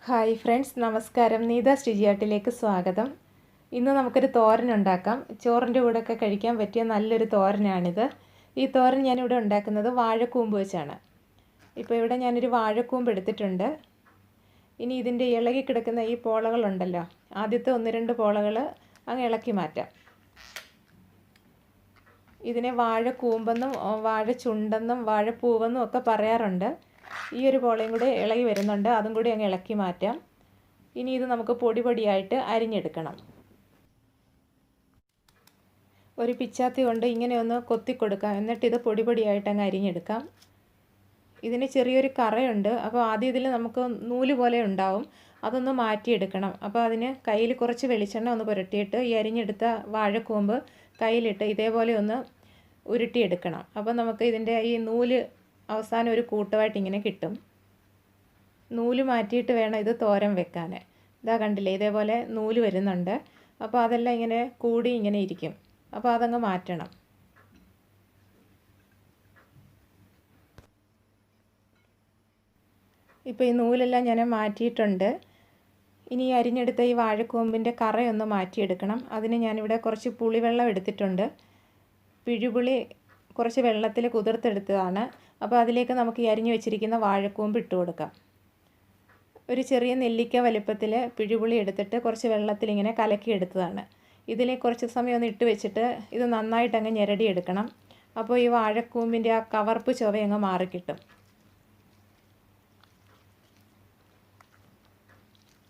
Hi friends, നമസ്കാരം. നീതാസ് രുചിയാട്ടിലേക്ക് സ്വാഗതം. ഇന്ന് നമുക്കൊരു തോരൻ ഉണ്ടാക്കാം. ചോറിൻ്റെ കൂടെയൊക്കെ കഴിക്കാൻ പറ്റിയ നല്ലൊരു തോരനാണിത്. ഈ തോരൻ ഞാനിവിടെ ഉണ്ടാക്കുന്നത് വാഴക്കൂമ്പ് വെച്ചാണ്. ഇപ്പോൾ ഇവിടെ ഞാനൊരു വാഴക്കൂമ്പ് എടുത്തിട്ടുണ്ട്. ഇനി ഇതിൻ്റെ ഇളകി കിടക്കുന്ന ഈ പോളകളുണ്ടല്ലോ, ആദ്യത്തെ 1-2 പോളകൾ അങ്ങ് ഇളക്കി മാറ്റാം. ഇതിനെ വാഴക്കൂമ്പെന്നും വാഴച്ചുണ്ടെന്നും വാഴപ്പൂവെന്നും ഒക്കെ പറയാറുണ്ട്. ഈ ഒരു പോളയും കൂടി ഇളകി വരുന്നുണ്ട്, അതും കൂടി അങ്ങ് ഇളക്കി മാറ്റാം. ഇനി ഇത് നമുക്ക് പൊടി പൊടിയായിട്ട് അരിഞ്ഞെടുക്കണം. ഒരു പിച്ചാത്തി കൊണ്ട് ഇങ്ങനെ ഒന്ന് കൊത്തി കൊടുക്കാം, എന്നിട്ട് ഇത് പൊടി പൊടിയായിട്ട് അങ്ങ് അരിഞ്ഞെടുക്കാം. ഇതിന് ചെറിയൊരു കറയുണ്ട്, അപ്പോൾ ആദ്യം ഇതിൽ നമുക്ക് നൂല് പോലെ ഉണ്ടാവും, അതൊന്ന് മാറ്റിയെടുക്കണം. അപ്പോൾ അതിന് കയ്യിൽ കുറച്ച് വെളിച്ചെണ്ണ ഒന്ന് പുരട്ടിയിട്ട് ഈ അരിഞ്ഞെടുത്ത വാഴക്കൂമ്പ് കയ്യിലിട്ട് ഇതേപോലെ ഒന്ന് ഉരുട്ടിയെടുക്കണം. അപ്പോൾ നമുക്ക് ഇതിൻ്റെ ഈ നൂല് അവസാനം ഒരു കൂട്ടമായിട്ട് ഇങ്ങനെ കിട്ടും. നൂല് മാറ്റിയിട്ട് വേണം ഇത് തോരൻ വെക്കാൻ. ഇതാ കണ്ടില്ലേ, ഇതേപോലെ നൂല് വരുന്നുണ്ട്. അപ്പോൾ അതെല്ലാം ഇങ്ങനെ കൂടി ഇങ്ങനെ ഇരിക്കും. അപ്പോൾ അതങ്ങ് മാറ്റണം. ഇപ്പോൾ ഈ നൂലെല്ലാം ഞാൻ മാറ്റിയിട്ടുണ്ട്. ഇനി അരിഞ്ഞെടുത്ത ഈ വാഴക്കൂമ്പിൻ്റെ കറയൊന്ന് മാറ്റിയെടുക്കണം. അതിന് ഞാനിവിടെ കുറച്ച് പുളിവെള്ളം എടുത്തിട്ടുണ്ട്. പിഴുപുളി കുറച്ച് വെള്ളത്തിൽ കുതിർത്തെടുത്തതാണ്. അപ്പോൾ അതിലേക്ക് നമുക്ക് ഈ അരിഞ്ഞു വെച്ചിരിക്കുന്ന വാഴക്കൂമ്പ് ഇട്ട് കൊടുക്കാം. ഒരു ചെറിയ നെല്ലിക്ക വലിപ്പത്തിൽ പിഴുപുളി എടുത്തിട്ട് കുറച്ച് വെള്ളത്തിൽ ഇങ്ങനെ കലക്കിയെടുത്തതാണ്. ഇതിലേക്ക് കുറച്ച് സമയം ഒന്ന് ഇട്ട് വെച്ചിട്ട് ഇത് നന്നായിട്ട് അങ്ങ് ഞെരടിയെടുക്കണം. അപ്പോൾ ഈ വാഴക്കൂമ്പിൻ്റെ ആ കവർപ്പ് ചുവ അങ്ങ് മാറിക്കിട്ടും.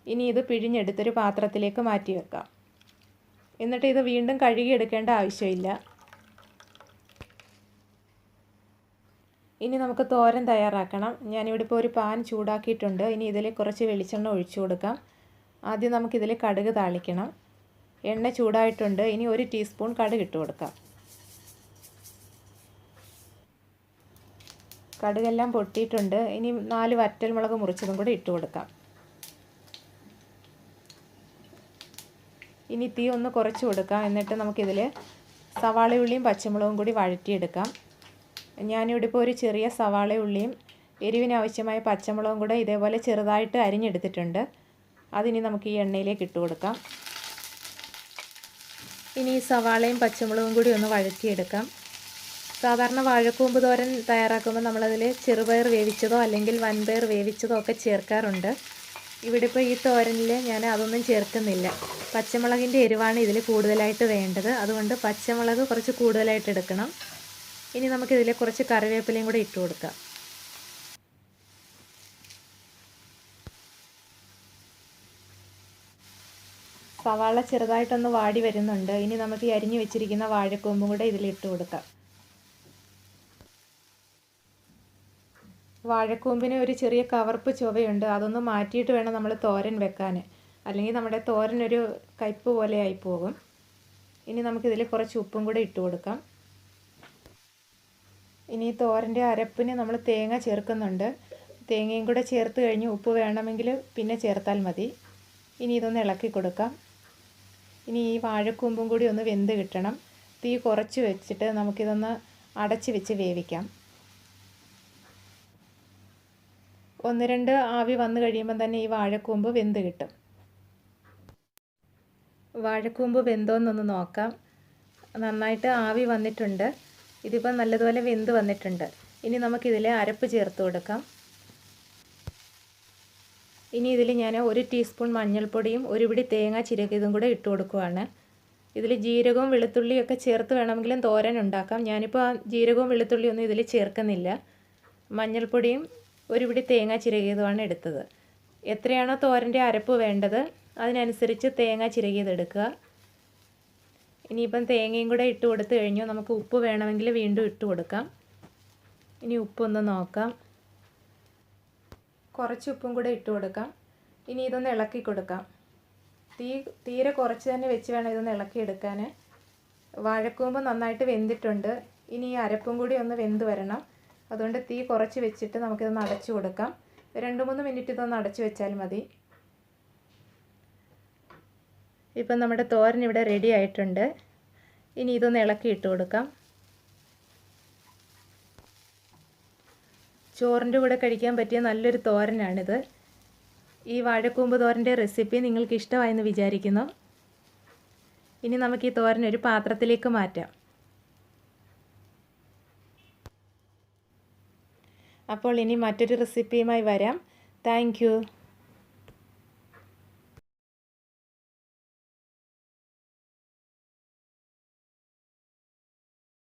ഇനി ഇത് പിഴിഞ്ഞെടുത്തൊരു പാത്രത്തിലേക്ക് മാറ്റി വെക്കാം. എന്നിട്ട് ഇത് വീണ്ടും കഴുകിയെടുക്കേണ്ട ആവശ്യമില്ല. ഇനി നമുക്ക് തോരൻ തയ്യാറാക്കണം. ഞാനിവിടെ ഇപ്പോൾ ഒരു പാൻ ചൂടാക്കിയിട്ടുണ്ട്. ഇനി ഇതിൽ കുറച്ച് വെളിച്ചെണ്ണ ഒഴിച്ചു കൊടുക്കാം. ആദ്യം നമുക്കിതിൽ കടുക് താളിക്കണം. എണ്ണ ചൂടായിട്ടുണ്ട്. ഇനി 1 ടീസ്പൂൺ കടുക് ഇട്ട് കൊടുക്കാം. കടുകെല്ലാം പൊട്ടിയിട്ടുണ്ട്. ഇനി 4 വറ്റൽമുളക് മുറിച്ചതും കൂടി ഇട്ട് കൊടുക്കാം. ഇനി തീ ഒന്ന് കുറച്ച് കൊടുക്കാം. എന്നിട്ട് നമുക്കിതിൽ സവാളയുള്ളിയും പച്ചമുളകും കൂടി വഴറ്റിയെടുക്കാം. ഞാനിവിടെ ഇപ്പോൾ ഒരു ചെറിയ സവാള ഉള്ളിയും എരിവിനാവശ്യമായ പച്ചമുളകും കൂടെ ഇതേപോലെ ചെറുതായിട്ട് അരിഞ്ഞെടുത്തിട്ടുണ്ട്. അതിനി നമുക്ക് ഈ എണ്ണയിലേക്ക് ഇട്ട് കൊടുക്കാം. ഇനി ഈ സവാളയും പച്ചമുളകും കൂടി ഒന്ന് വഴറ്റിയെടുക്കാം. സാധാരണ വാഴക്കൂമ്പ് തോരൻ തയ്യാറാക്കുമ്പോൾ നമ്മളതിൽ ചെറുപയർ വേവിച്ചതോ അല്ലെങ്കിൽ വൻപയർ വേവിച്ചതോ ഒക്കെ ചേർക്കാറുണ്ട്. ഇവിടെ ഇപ്പോൾ ഈ തോരനിൽ ഞാൻ അതൊന്നും ചേർക്കുന്നില്ല. പച്ചമുളകിൻ്റെ എരിവാണ് ഇതിൽ കൂടുതലായിട്ട് വേണ്ടത്. അതുകൊണ്ട് പച്ചമുളക് കുറച്ച് കൂടുതലായിട്ട് എടുക്കണം. ഇനി നമുക്കിതിൽ കുറച്ച് കറിവേപ്പിലയും കൂടി ഇട്ട് കൊടുക്കാം. സവാള ചെറുതായിട്ടൊന്ന് വാടി വരുന്നുണ്ട്. ഇനി നമുക്ക് ഈ അരിഞ്ഞു വെച്ചിരിക്കുന്ന വാഴക്കൂമ്പും കൂടെ ഇതിലിട്ട് കൊടുക്കാം. വാഴക്കൂമ്പിന് ഒരു ചെറിയ കവർപ്പ് ചുവയുണ്ട്, അതൊന്ന് മാറ്റിയിട്ട് വേണം നമ്മൾ തോരൻ വെക്കാൻ. അല്ലെങ്കിൽ നമ്മുടെ തോരനൊരു കയ്പ്പ് പോലെ ആയി പോകും. ഇനി നമുക്കിതിൽ കുറച്ച് ഉപ്പും കൂടെ ഇട്ട് കൊടുക്കാം. ഇനി തോരൻ്റെ അരപ്പിന് നമ്മൾ തേങ്ങ ചേർക്കുന്നുണ്ട്. തേങ്ങയും കൂടെ ചേർത്ത് കഴിഞ്ഞ് ഉപ്പ് വേണമെങ്കിൽ പിന്നെ ചേർത്താൽ മതി. ഇനി ഇതൊന്ന് ഇളക്കി കൊടുക്കാം. ഇനി ഈ വാഴക്കൂമ്പും കൂടി ഒന്ന് വെന്ത് കിട്ടണം. തീ കുറച്ച് വെച്ചിട്ട് നമുക്കിതൊന്ന് അടച്ച് വെച്ച് വേവിക്കാം. 1-2 ആവി വന്നു കഴിയുമ്പം തന്നെ ഈ വാഴക്കൂമ്പ് വെന്ത് കിട്ടും. വാഴക്കൂമ്പ് വെന്തോന്നൊന്ന് നോക്കാം. നന്നായിട്ട് ആവി വന്നിട്ടുണ്ട്. ഇതിപ്പോൾ നല്ലതുപോലെ വെന്ത് വന്നിട്ടുണ്ട്. ഇനി നമുക്കിതിൽ അരപ്പ് ചേർത്ത് കൊടുക്കാം. ഇനി ഇതിൽ ഞാൻ 1 ടീസ്പൂൺ മഞ്ഞൾപ്പൊടിയും 1 പിടി തേങ്ങ ചിരകിയതും കൂടെ ഇട്ട് കൊടുക്കുവാണ്. ഇതിൽ ജീരകവും വെളുത്തുള്ളിയും ഒക്കെ ചേർത്ത് വേണമെങ്കിലും തോരൻ ഉണ്ടാക്കാം. ഞാനിപ്പോൾ ആ ജീരകവും വെളുത്തുള്ളിയും ഒന്നും ഇതിൽ ചേർക്കുന്നില്ല. മഞ്ഞൾപ്പൊടിയും 1 പിടി തേങ്ങ ചിരകിയതുമാണ് എടുത്തത്. എത്രയാണോ തോരൻ്റെ അരപ്പ് വേണ്ടത് അതിനനുസരിച്ച് തേങ്ങ ചിരകിയതെടുക്കുക. ഇനിയിപ്പം തേങ്ങയും കൂടെ ഇട്ട് കൊടുത്തു കഴിഞ്ഞു. നമുക്ക് ഉപ്പ് വേണമെങ്കിൽ വീണ്ടും ഇട്ട് കൊടുക്കാം. ഇനി ഉപ്പൊന്ന് നോക്കാം. കുറച്ച് ഉപ്പും കൂടെ ഇട്ട് കൊടുക്കാം. ഇനി ഇതൊന്ന് ഇളക്കി കൊടുക്കാം. തീരെ കുറച്ച് തന്നെ വെച്ച് വേണം ഇതൊന്ന് ഇളക്കിയെടുക്കാൻ. വാഴക്കൂമ്പ് നന്നായിട്ട് വെന്തിട്ടുണ്ട്. ഇനി ഈ അരപ്പും കൂടി ഒന്ന് വെന്ത് വരണം. അതുകൊണ്ട് തീ കുറച്ച് വെച്ചിട്ട് നമുക്കിതൊന്ന് അടച്ചു കൊടുക്കാം. 2-3 മിനിറ്റ് ഇതൊന്ന് അടച്ചു വെച്ചാൽ മതി. ഇപ്പം നമ്മുടെ തോരൻ ഇവിടെ റെഡി ആയിട്ടുണ്ട്. ഇനി ഇതൊന്ന് ഇളക്കി ഇട്ട് കൊടുക്കാം. ചോറിൻ്റെ കൂടെ കഴിക്കാൻ പറ്റിയ നല്ലൊരു തോരനാണിത്. ഈ വാഴക്കൂമ്പ് തോരൻ്റെ റെസിപ്പി നിങ്ങൾക്ക് ഇഷ്ടമായെന്ന് വിചാരിക്കുന്നു. ഇനി നമുക്ക് ഈ തോരൻ ഒരു പാത്രത്തിലേക്ക് മാറ്റാം. അപ്പോൾ ഇനി മറ്റൊരു റെസിപ്പിയുമായി വരാം. Thank you.